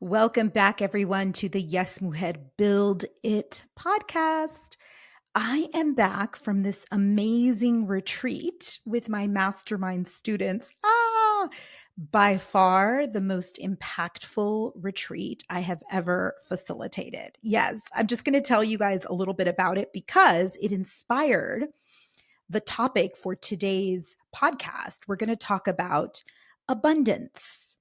Welcome back, everyone, to the Yes Mujer Build It podcast. I am back from this amazing retreat with my mastermind students. By far the most impactful retreat I have ever facilitated. Yes, I'm just going to tell you guys a little bit about it because it inspired the topic for today's podcast. We're going to talk about abundance,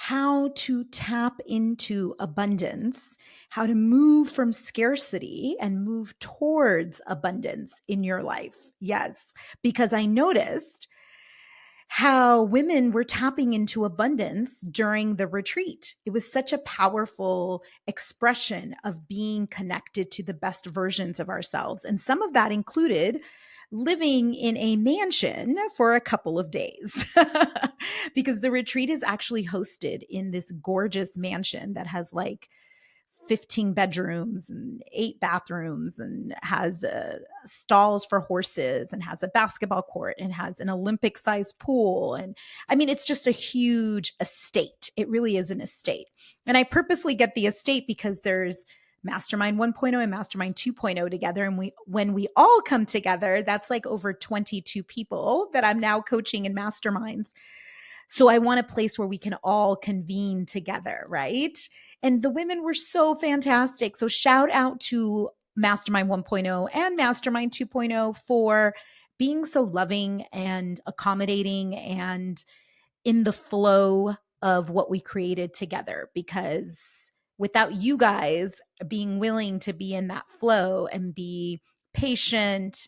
how to tap into abundance, how to move from scarcity and move towards abundance in your life. Yes, because I noticed how women were tapping into abundance during the retreat. It was such a powerful expression of being connected to the best versions of ourselves. And some of that included living in a mansion for a couple of days because the retreat is actually hosted in this gorgeous mansion that has like 15 bedrooms and 8 bathrooms and has stalls for horses and has a basketball court and has an Olympic sized pool. And I mean, it's just a huge estate. It really is an estate. And I purposely get the estate because there's Mastermind 1.0 and Mastermind 2.0 together. And when we all come together, that's like over 22 people that I'm now coaching in masterminds. So I want a place where we can all convene together, right? And the women were so fantastic. So shout out to Mastermind 1.0 and Mastermind 2.0 for being so loving and accommodating and in the flow of what we created together. Because without you guys being willing to be in that flow and be patient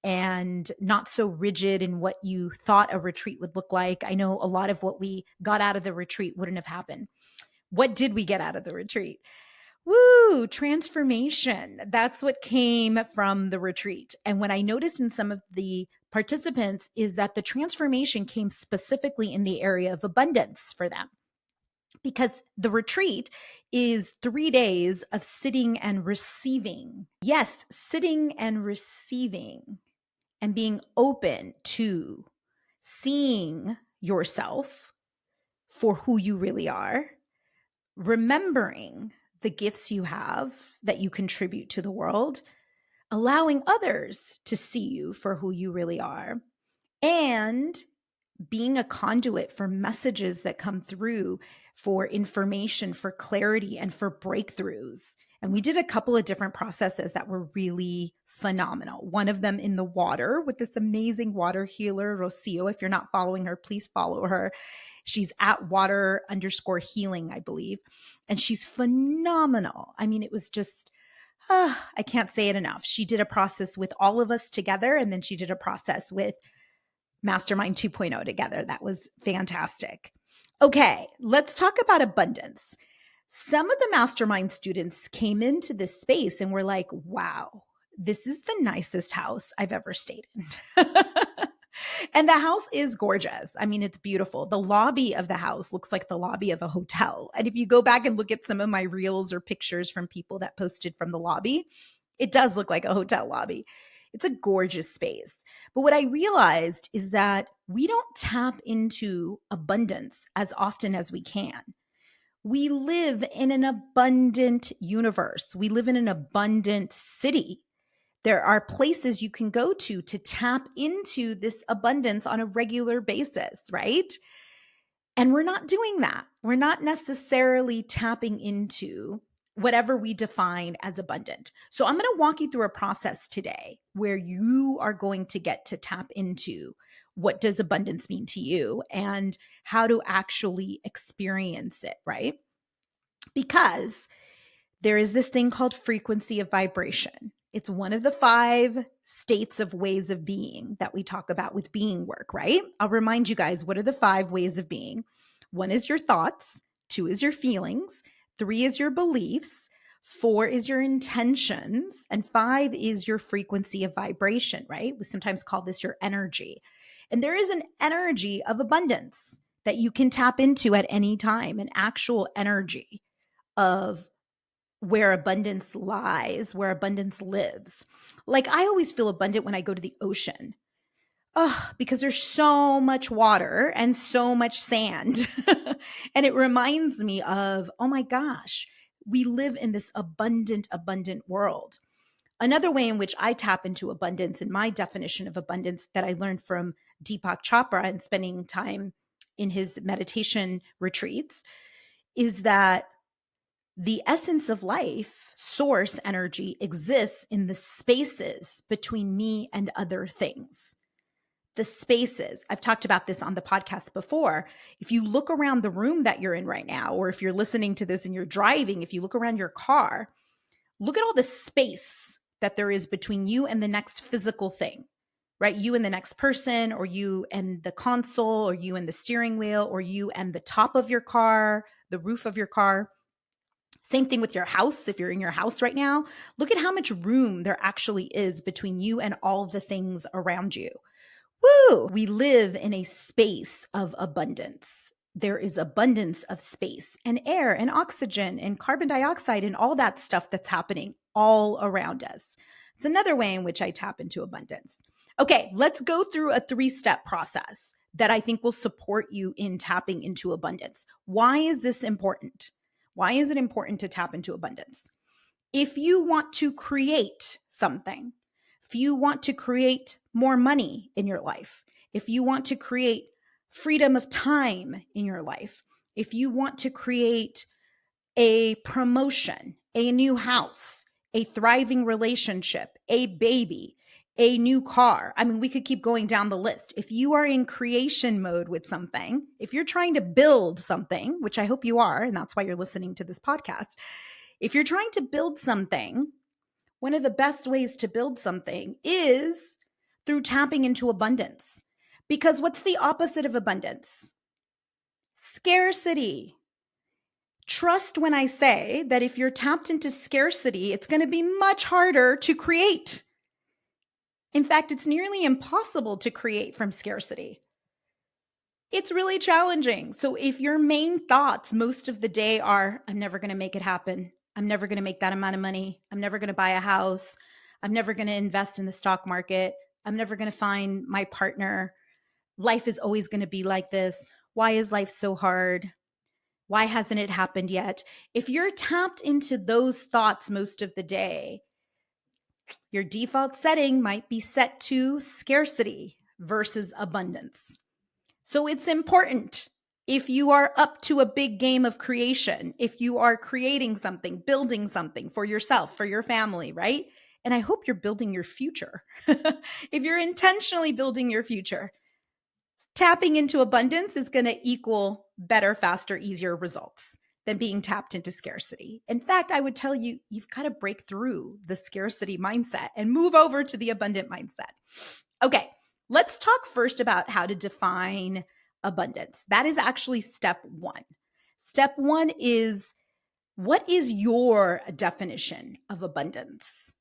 and not so rigid in what you thought a retreat would look like. I know a lot of what we got out of the retreat wouldn't have happened. What did we get out of the retreat? Woo, transformation. That's what came from the retreat. And what I noticed in some of the participants is that the transformation came specifically in the area of abundance for them. Because the retreat is 3 days of sitting and receiving. Yes, sitting and receiving and being open to seeing yourself for who you really are, remembering the gifts you have that you contribute to the world, allowing others to see you for who you really are, and being a conduit for messages that come through, for information, for clarity, and for breakthroughs. And we did a couple of different processes that were really phenomenal. One of them in the water with this amazing water healer, Rocio. If you're not following her, please follow her. She's at water_healing, I believe. And she's phenomenal. I mean, it was just, I can't say it enough. She did a process with all of us together, and then she did a process with Mastermind 2.0 together. That was fantastic. Okay, let's talk about abundance. Some of the mastermind students came into this space and were like, wow, this is the nicest house I've ever stayed in. And the house is gorgeous. I mean, it's beautiful. The lobby of the house looks like the lobby of a hotel. And if you go back and look at some of my reels or pictures from people that posted from the lobby, it does look like a hotel lobby. It's a gorgeous space. But what I realized is that we don't tap into abundance as often as we can. We live in an abundant universe. We live in an abundant city. There are places you can go to tap into this abundance on a regular basis, right? And we're not doing that. We're not necessarily tapping into whatever we define as abundant. So I'm going to walk you through a process today where you are going to get to tap into what does abundance mean to you and how to actually experience it, right? Because there is this thing called frequency of vibration. It's one of the 5 states of ways of being that we talk about with being work, right? I'll remind you guys, what are the 5 ways of being? 1 is your thoughts, 2 is your feelings, 3 is your beliefs, 4 is your intentions, and 5 is your frequency of vibration, right? We sometimes call this your energy. And there is an energy of abundance that you can tap into at any time, an actual energy of where abundance lies, where abundance lives. Like I always feel abundant when I go to the ocean. Because there's so much water and so much sand. And it reminds me of, oh my gosh, we live in this abundant world. Another way in which I tap into abundance, and my definition of abundance that I learned from Deepak Chopra and spending time in his meditation retreats, is that the essence of life, source energy, exists in the spaces between me and other things. The spaces. I've talked about this on the podcast before. If you look around the room that you're in right now, or if you're listening to this and you're driving, if you look around your car, look at all the space that there is between you and the next physical thing, right? You and the next person, or you and the console, or you and the steering wheel, or you and the top of your car, the roof of your car. Same thing with your house. If you're in your house right now, look at how much room there actually is between you and all of the things around you. Woo! We live in a space of abundance. There is abundance of space and air and oxygen and carbon dioxide and all that stuff that's happening all around us. It's another way in which I tap into abundance. Okay, let's go through a 3-step process that I think will support you in tapping into abundance. Why is this important? Why is it important to tap into abundance? If you want to create something, if you want to create more money in your life, if you want to create freedom of time in your life, if you want to create a promotion, a new house, a thriving relationship, a baby, a new car. I mean, we could keep going down the list. If you are in creation mode with something, if you're trying to build something, which I hope you are, and that's why you're listening to this podcast, if you're trying to build something, one of the best ways to build something is through tapping into abundance. Because what's the opposite of abundance? Scarcity. Trust when I say that if you're tapped into scarcity, it's going to be much harder to create. In fact, it's nearly impossible to create from scarcity. It's really challenging. So if your main thoughts most of the day are, I'm never going to make it happen. I'm never going to make that amount of money. I'm never going to buy a house. I'm never going to invest in the stock market. I'm never going to find my partner. Life is always going to be like this. Why is life so hard? Why hasn't it happened yet? If you're tapped into those thoughts most of the day, your default setting might be set to scarcity versus abundance. So it's important, if you are up to a big game of creation, if you are creating something, building something for yourself, for your family, right? And I hope you're building your future. If you're intentionally building your future, tapping into abundance is going to equal better, faster, easier results than being tapped into scarcity. In fact, I would tell you, you've got to break through the scarcity mindset and move over to the abundant mindset. Okay, let's talk first about how to define abundance. That is actually step 1. Step 1 is, what is your definition of abundance?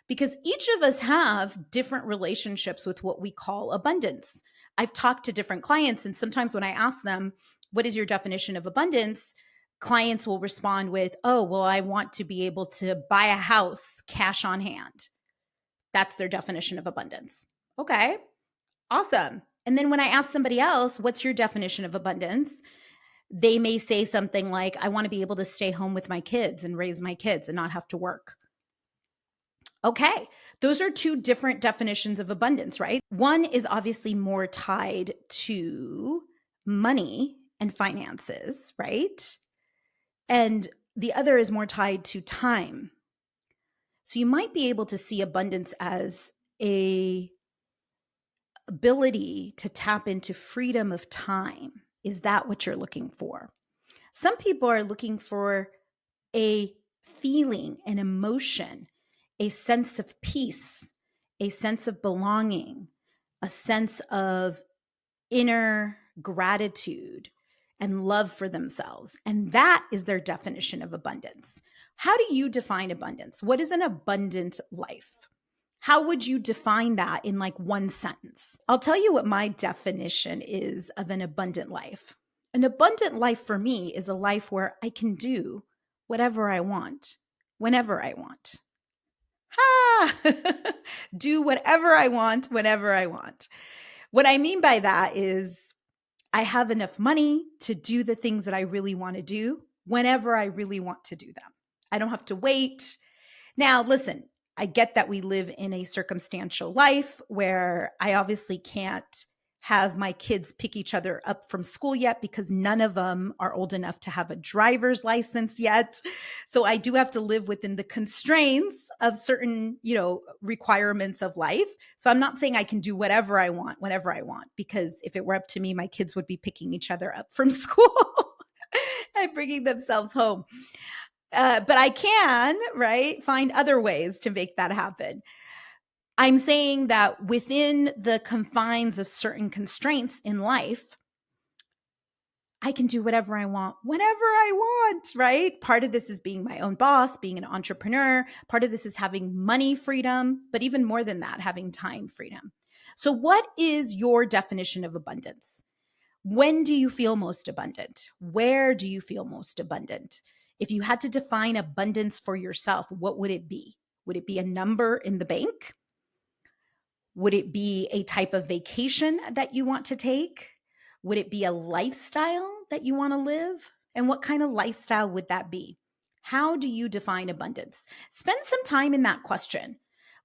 Because each of us have different relationships with what we call abundance. I've talked to different clients, and sometimes when I ask them, what is your definition of abundance? Clients will respond with, oh, well, I want to be able to buy a house cash on hand. That's their definition of abundance. Okay, awesome. And then when I ask somebody else, what's your definition of abundance? They may say something like, I want to be able to stay home with my kids and raise my kids and not have to work. Okay, those are 2 different definitions of abundance, right? One is obviously more tied to money and finances, right? And the other is more tied to time. So you might be able to see abundance as a ability to tap into freedom of time. Is that what you're looking for? Some people are looking for a feeling, an emotion, a sense of peace, a sense of belonging, a sense of inner gratitude and love for themselves. And that is their definition of abundance. How do you define abundance? What is an abundant life? How would you define that in like 1 sentence? I'll tell you what my definition is of an abundant life. An abundant life for me is a life where I can do whatever I want, whenever I want. Ha! Do whatever I want, whenever I want. What I mean by that is I have enough money to do the things that I really want to do whenever I really want to do them. I don't have to wait. Now, listen, I get that we live in a circumstantial life where I obviously can't have my kids pick each other up from school yet because none of them are old enough to have a driver's license yet. So I do have to live within the constraints of certain, requirements of life. So I'm not saying I can do whatever I want whenever I want, because if it were up to me, my kids would be picking each other up from school and bringing themselves home. But I can, right, find other ways to make that happen. I'm saying that within the confines of certain constraints in life, I can do whatever I want, whenever I want, right? Part of this is being my own boss, being an entrepreneur. Part of this is having money freedom, but even more than that, having time freedom. So, what is your definition of abundance? When do you feel most abundant? Where do you feel most abundant? If you had to define abundance for yourself, what would it be? Would it be a number in the bank? Would it be a type of vacation that you want to take? Would it be a lifestyle that you want to live? And what kind of lifestyle would that be? How do you define abundance? Spend some time in that question.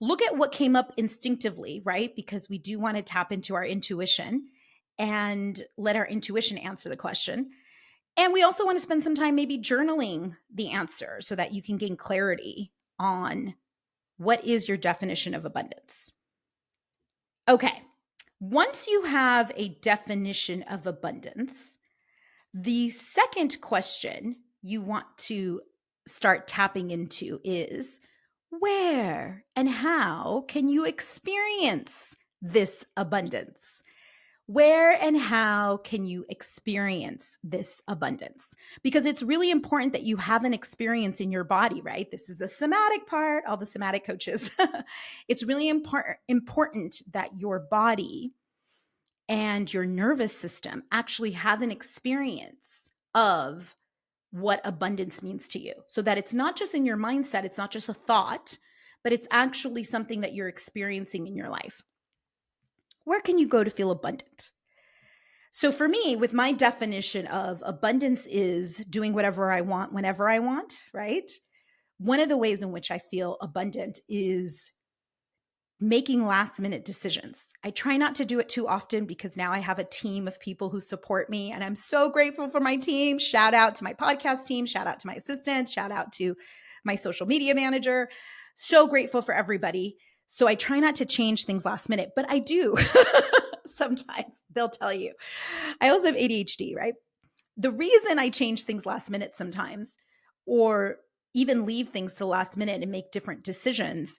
Look at what came up instinctively, right? Because we do want to tap into our intuition and let our intuition answer the question. And we also want to spend some time maybe journaling the answer so that you can gain clarity on what is your definition of abundance. Okay, once you have a definition of abundance, the second question you want to start tapping into is where and how can you experience this abundance? Where and how can you experience this abundance? Because it's really important that you have an experience in your body, right? This is the somatic part, all the somatic coaches. It's really important that your body and your nervous system actually have an experience of what abundance means to you, so that it's not just in your mindset, it's not just a thought, but it's actually something that you're experiencing in your life. Where can you go to feel abundant? So for me, with my definition of abundance is doing whatever I want whenever I want, right? One of the ways in which I feel abundant is making last minute decisions. I try not to do it too often because now I have a team of people who support me, and I'm so grateful for my team. Shout out to my podcast team, shout out to my assistant, shout out to my social media manager. So grateful for everybody. So I try not to change things last minute, but I do. Sometimes they'll tell you. I also have ADHD, right? The reason I change things last minute sometimes, or even leave things to last minute and make different decisions,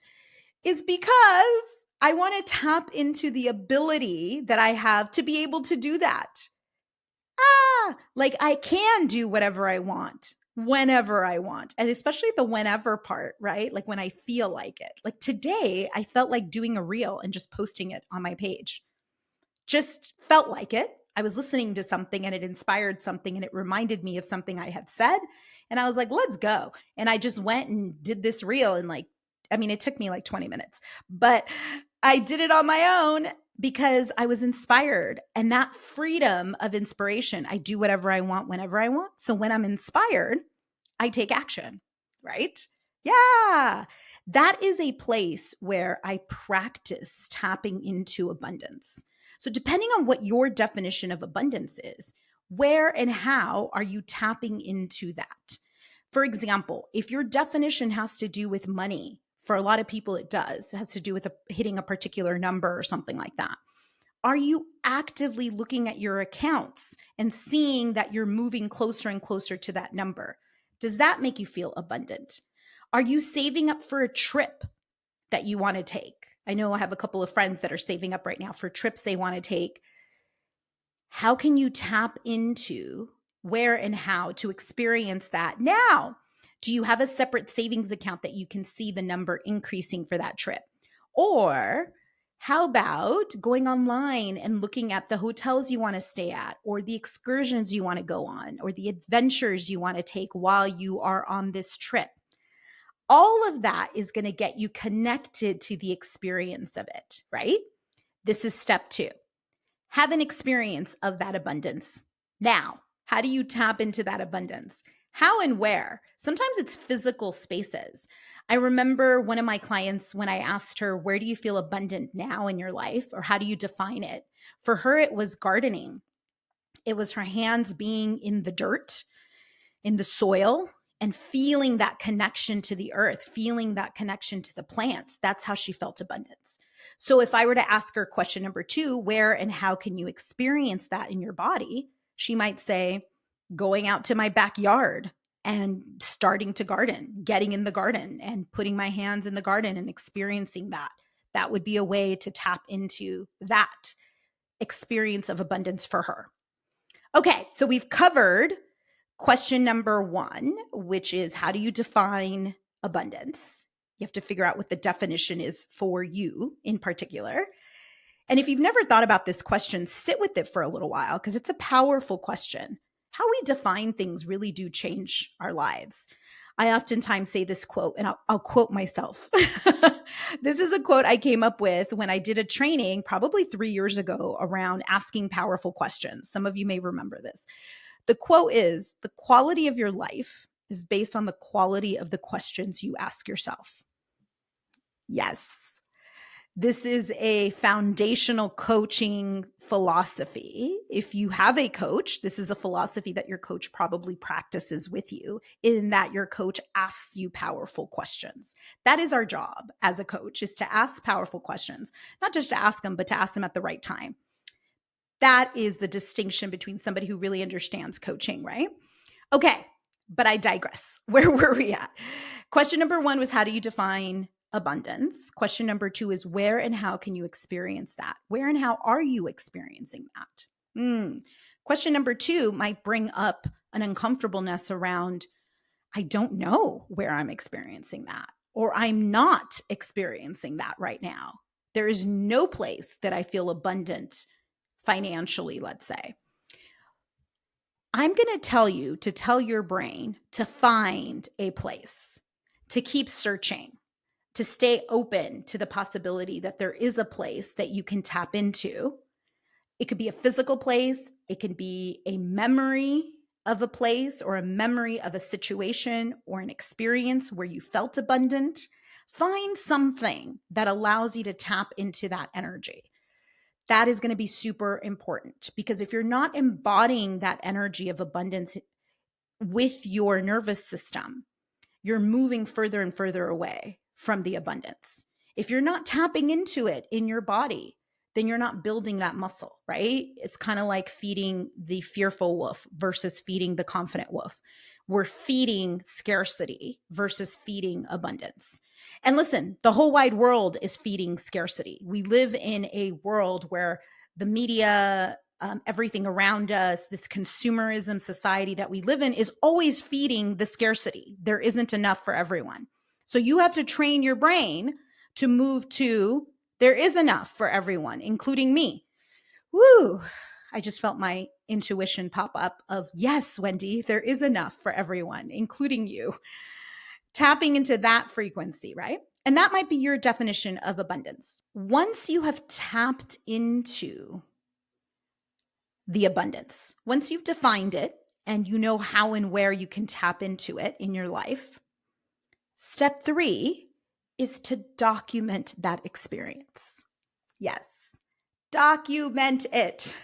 is because I want to tap into the ability that I have to be able to do that. Like I can do whatever I want, whenever I want. And especially the whenever part, right? Like when I feel like it. Like today, I felt like doing a reel and just posting it on my page. Just felt like it. I was listening to something and it inspired something and it reminded me of something I had said. And I was like, let's go. And I just went and did this reel and it took me like 20 minutes, but I did it on my own because I was inspired. And that freedom of inspiration, I do whatever I want, whenever I want. So when I'm inspired, I take action, right? Yeah. That is a place where I practice tapping into abundance. So, depending on what your definition of abundance is, where and how are you tapping into that? For example, if your definition has to do with money, for a lot of people it does, it has to do with hitting a particular number or something like that. Are you actively looking at your accounts and seeing that you're moving closer and closer to that number? Does that make you feel abundant? Are you saving up for a trip that you want to take? I know I have a couple of friends that are saving up right now for trips they want to take. How can you tap into where and how to experience that now? Do you have a separate savings account that you can see the number increasing for that trip? Or how about going online and looking at the hotels you want to stay at, or the excursions you want to go on, or the adventures you want to take while you are on this trip? All of that is going to get you connected to the experience of it, right? This is step 2. Have an experience of that abundance now. How do you tap into that abundance? How and where? Sometimes it's physical spaces. I remember one of my clients when I asked her, where do you feel abundant now in your life? Or how do you define it? For her, it was gardening. It was her hands being in the dirt, in the soil, and feeling that connection to the earth, feeling that connection to the plants. That's how she felt abundance. So if I were to ask her question number 2, where and how can you experience that in your body? She might say, going out to my backyard and starting to garden, getting in the garden and putting my hands in the garden and experiencing that. That would be a way to tap into that experience of abundance for her. Okay, so we've covered question number 1, which is how do you define abundance? You have to figure out what the definition is for you in particular. And if you've never thought about this question, sit with it for a little while because it's a powerful question. How we define things really do change our lives. I oftentimes say this quote, and I'll quote myself. This is a quote I came up with when I did a training probably 3 years ago around asking powerful questions. Some of you may remember this. The quote is, the quality of your life is based on the quality of the questions you ask yourself. Yes. This is a foundational coaching philosophy. If you have a coach, this is a philosophy that your coach probably practices with you, in that your coach asks you powerful questions. That is our job as a coach, is to ask powerful questions, not just to ask them, but to ask them at the right time. That is the distinction between somebody who really understands coaching, right? Okay, but I digress. Where were we at? Question number 1 was, how do you define abundance? Question number 2 is, where and how can you experience that? Where and how are you experiencing that? Question number 2 might bring up an uncomfortableness around, I don't know where I'm experiencing that, or I'm not experiencing that right now. There is no place that I feel abundant financially, let's say. I'm going to tell you to tell your brain to find a place, to keep searching, to stay open to the possibility that there is a place that you can tap into. It could be a physical place. It can be a memory of a place or a memory of a situation or an experience where you felt abundant. Find something that allows you to tap into that energy. That is going to be super important, because if you're not embodying that energy of abundance with your nervous system, you're moving further and further away from the abundance. If you're not tapping into it in your body, then you're not building that muscle, right? It's kind of like feeding the fearful wolf versus feeding the confident wolf. We're feeding scarcity versus feeding abundance. And listen, the whole wide world is feeding scarcity. We live in a world where the media, everything around us, this consumerism society that we live in is always feeding the scarcity. There isn't enough for everyone. So you have to train your brain to move to, there is enough for everyone, including me. Woo! I just felt my intuition pop up of, yes, Wendy, there is enough for everyone, including you. Tapping into that frequency, right? And that might be your definition of abundance. Once you have tapped into the abundance, once you've defined it and you know how and where you can tap into it in your life, step 3 is to document that experience. Yes, document it.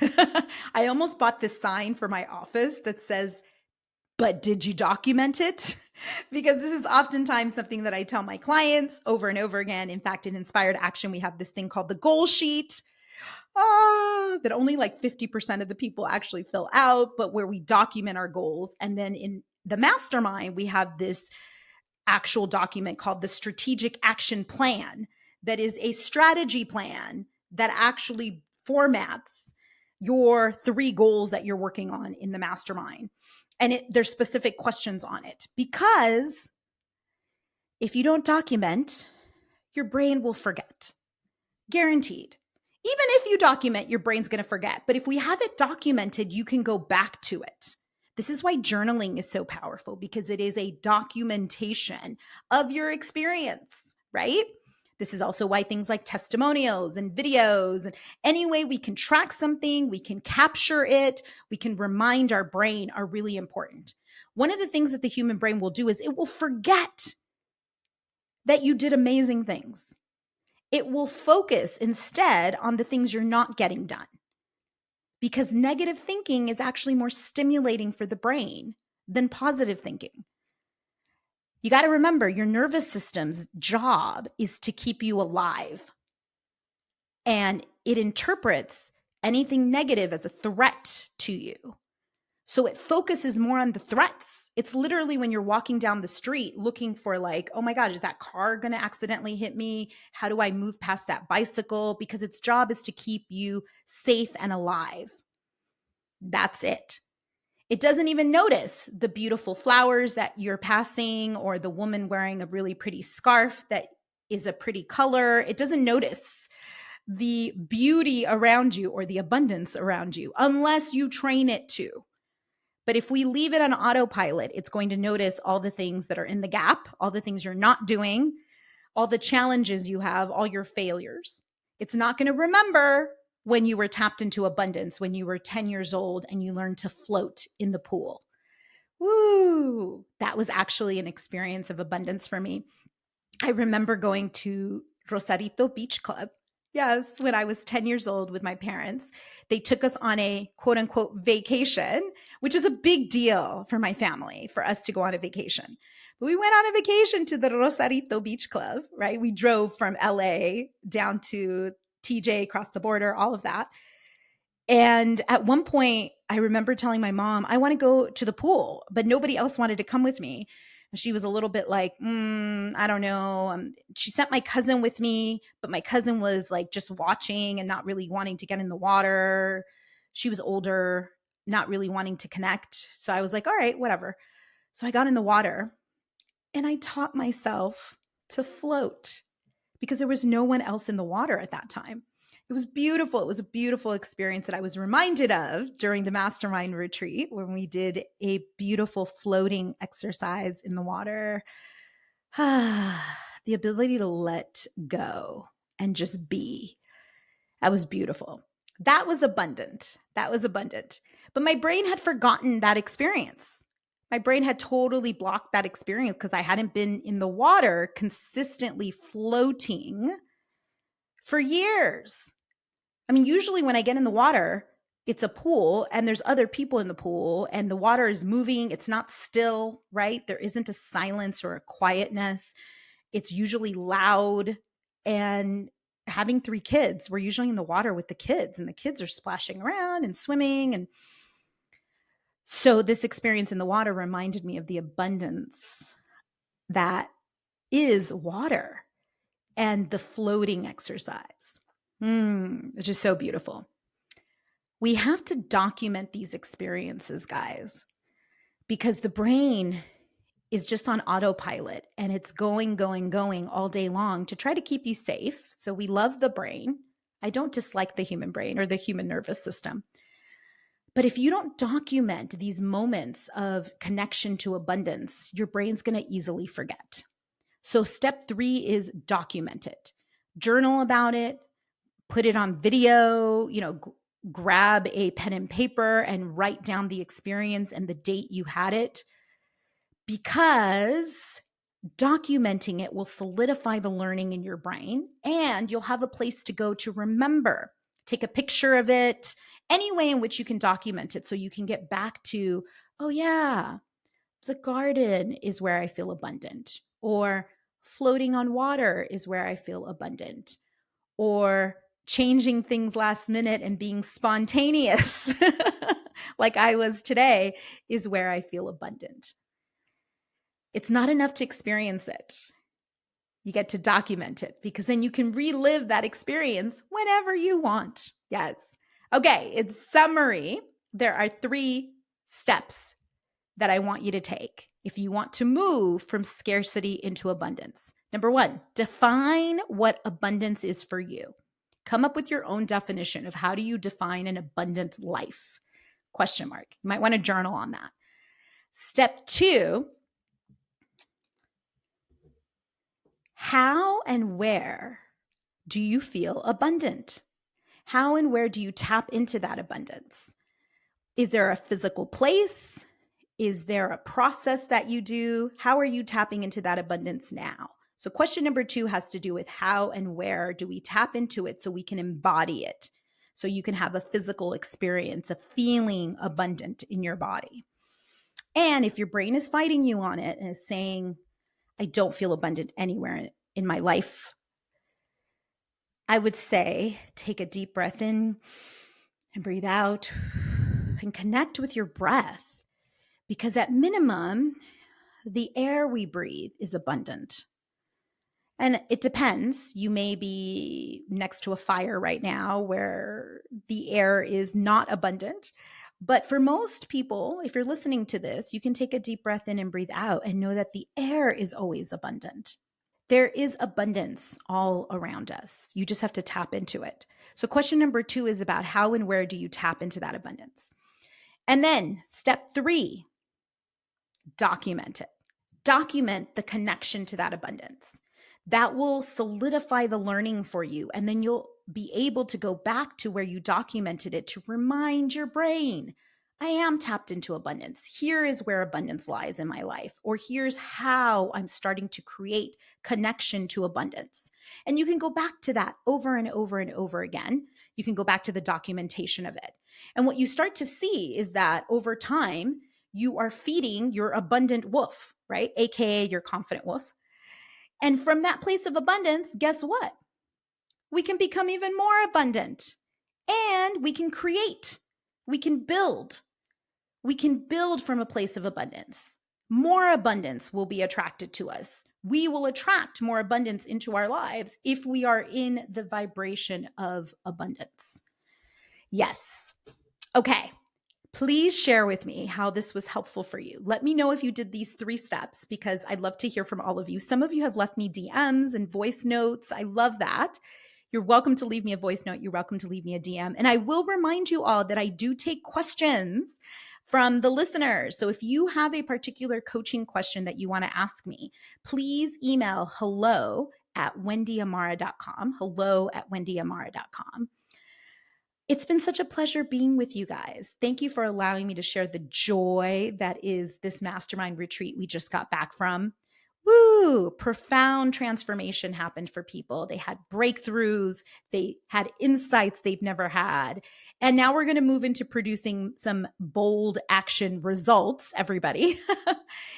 I almost bought this sign for my office that says, but did you document it? Because this is oftentimes something that I tell my clients over and over again. In fact, in Inspired Action, we have this thing called the goal sheet that only like 50% of the people actually fill out, but where we document our goals. And then in the mastermind, we have this actual document called the Strategic Action Plan, that is a strategy plan that actually formats your 3 goals that you're working on in the mastermind. And there's specific questions on it, because if you don't document, your brain will forget. Guaranteed. Even if you document, your brain's going to forget. But if we have it documented, you can go back to it. This is why journaling is so powerful, because it is a documentation of your experience, right? This is also why things like testimonials and videos and any way we can track something, we can capture it, we can remind our brain are really important. One of the things that the human brain will do is it will forget that you did amazing things. It will focus instead on the things you're not getting done, because negative thinking is actually more stimulating for the brain than positive thinking. You got to remember, your nervous system's job is to keep you alive, and it interprets anything negative as a threat to you. So it focuses more on the threats. It's literally when you're walking down the street looking for like, oh my God, is that car going to accidentally hit me? How do I move past that bicycle? Because its job is to keep you safe and alive. That's it. It doesn't even notice the beautiful flowers that you're passing or the woman wearing a really pretty scarf that is a pretty color. It doesn't notice the beauty around you or the abundance around you unless you train it to. But if we leave it on autopilot, it's going to notice all the things that are in the gap, all the things you're not doing, all the challenges you have, all your failures. It's not going to remember when you were tapped into abundance, when you were 10 years old and you learned to float in the pool. Woo! That was actually an experience of abundance for me. I remember going to Rosarito Beach Club. Yes, when I was 10 years old with my parents. They took us on a quote unquote vacation, which is a big deal for my family, for us to go on a vacation. But we went on a vacation to the Rosarito Beach Club, right? We drove from LA down to TJ, across the border, all of that. And at one point, I remember telling my mom, I want to go to the pool, but nobody else wanted to come with me. And she was a little bit like, I don't know. She sent my cousin with me, but my cousin was like just watching and not really wanting to get in the water. She was older, not really wanting to connect. So I was like, all right, whatever. So I got in the water and I taught myself to float because there was no one else in the water at that time. It was beautiful. It was a beautiful experience that I was reminded of during the mastermind retreat when we did a beautiful floating exercise in the water. The ability to let go and just be. That was beautiful. That was abundant. That was abundant. But my brain had forgotten that experience. My brain had totally blocked that experience because I hadn't been in the water consistently floating for years. I mean, usually when I get in the water, it's a pool and there's other people in the pool and the water is moving. It's not still, right? There isn't a silence or a quietness. It's usually loud. And having 3 kids, we're usually in the water with the kids and the kids are splashing around and swimming. And so this experience in the water reminded me of the abundance that is water and the floating exercise. It's just so beautiful. We have to document these experiences, guys, because the brain is just on autopilot and it's going all day long to try to keep you safe. So we love the brain. I don't dislike the human brain or the human nervous system. But if you don't document these moments of connection to abundance, your brain's going to easily forget. So step 3 is document it. Journal about it, put it on video, grab a pen and paper and write down the experience and the date you had it, because documenting it will solidify the learning in your brain and you'll have a place to go to remember. Take a picture of it, any way in which you can document it so you can get back to, oh yeah, the garden is where I feel abundant, or floating on water is where I feel abundant, or changing things last minute and being spontaneous like I was today is where I feel abundant. It's not enough to experience it. You get to document it because then you can relive that experience whenever you want. Yes. Okay, in summary, there are 3 steps that I want you to take if you want to move from scarcity into abundance. Number 1, define what abundance is for you. Come up with your own definition of how do you define an abundant life? Question mark. You might want to journal on that. Step 2, How and where do you feel abundant? How and where do you tap into that abundance? Is there a physical place? Is there a process that you do? How are you tapping into that abundance now? So, question number 2 has to do with how and where do we tap into it so we can embody it, so you can have a physical experience of feeling abundant in your body. And if your brain is fighting you on it and is saying, I don't feel abundant anywhere in my life, I would say take a deep breath in and breathe out and connect with your breath, because at minimum, the air we breathe is abundant. And it depends. You may be next to a fire right now where the air is not abundant. But for most people, if you're listening to this, you can take a deep breath in and breathe out and know that the air is always abundant. There is abundance all around us. You just have to tap into it. So, question number 2 is about how and where do you tap into that abundance? And then, step 3, document it. Document the connection to that abundance. That will solidify the learning for you. And then you'll be able to go back to where you documented it to remind your brain, I am tapped into abundance. Here is where abundance lies in my life, or here's how I'm starting to create connection to abundance. And you can go back to that over and over and over again. You can go back to the documentation of it. And what you start to see is that over time, you are feeding your abundant wolf, right? AKA your confident wolf. And from that place of abundance, guess what? We can become even more abundant, and we can create, we can build. We can build from a place of abundance. More abundance will be attracted to us. We will attract more abundance into our lives if we are in the vibration of abundance. Yes. Okay. Please share with me how this was helpful for you. Let me know if you did these 3 steps, because I'd love to hear from all of you. Some of you have left me DMs and voice notes. I love that. You're welcome to leave me a voice note. You're welcome to leave me a DM. And I will remind you all that I do take questions from the listeners. So if you have a particular coaching question that you want to ask me, please email hello@wendyamara.com. hello@wendyamara.com. It's been such a pleasure being with you guys. Thank you for allowing me to share the joy that is this mastermind retreat we just got back from. Woo! Profound transformation happened for people. They had breakthroughs, they had insights they've never had. And now we're going to move into producing some bold action results, everybody.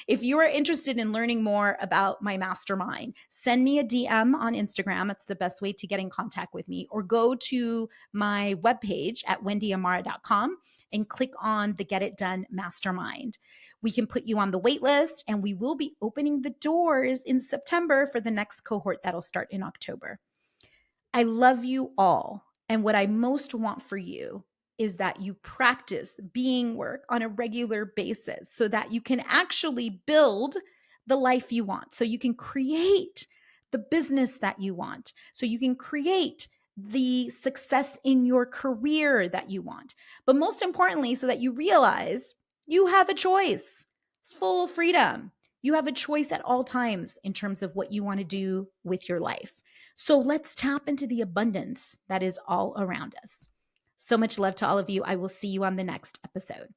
If you are interested in learning more about my mastermind, send me a DM on Instagram. It's the best way to get in contact with me, or go to my webpage at wendyamara.com and click on the Get It Done Mastermind. We can put you on the wait list, and we will be opening the doors in September for the next cohort that'll start in October. I love you all. And what I most want for you is that you practice being work on a regular basis so that you can actually build the life you want, so you can create the business that you want, so you can create the success in your career that you want. But most importantly, so that you realize you have a choice, full freedom. You have a choice at all times in terms of what you want to do with your life. So let's tap into the abundance that is all around us. So much love to all of you. I will see you on the next episode.